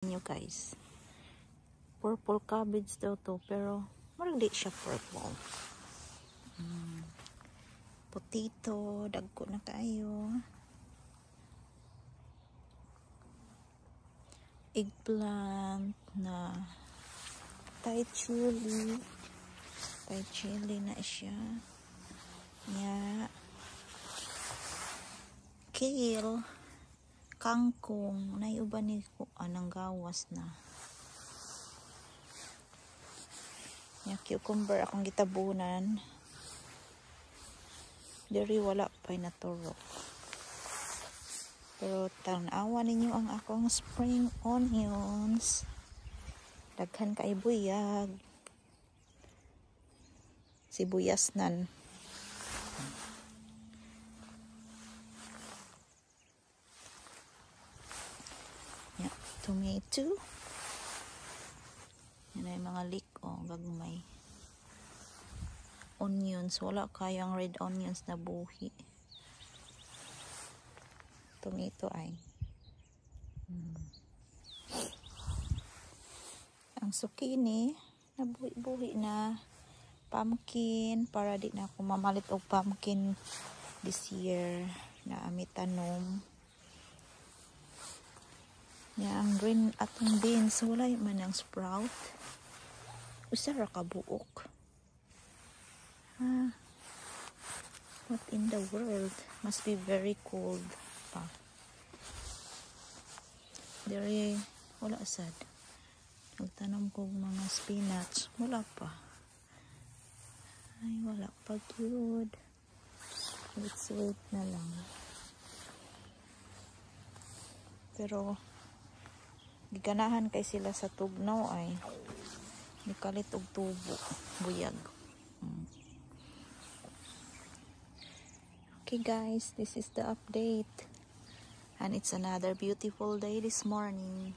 nyo guys, purple cabbage daw to, pero marang di siya purple. Potato, dagko na kayo. Eggplant na Thai chili na siya. Kale, kangkong, naiuban ni ko anang gawas na. Cucumber akong gitabunan. Diri wala pa'y naturok. Pero tanawa ninyo ang akong spring onions. Daghan kay buyag. Sibuyas nan. Tomato. Yan ay mga leek gagmay. Onions, wala kayang red onions na buhi. Tomato ay. Ang zucchini, nabuhi-buhi na. Pumpkin, para di na ako mamalit og pumpkin this year na amitanom. Ang green atong beans, wala man ang sprout. Usara ka buok. What in the world? Must be very cold pa. Dari, wala sad. Nagtanom ko mga spinach. Wala pa. Ay, wala pa good. Let's wait na lang. Pero, giganahan kay sila sa tugnaw ay nikalit og tubo. Buyag. Okay guys, this is the update. And it's another beautiful day this morning.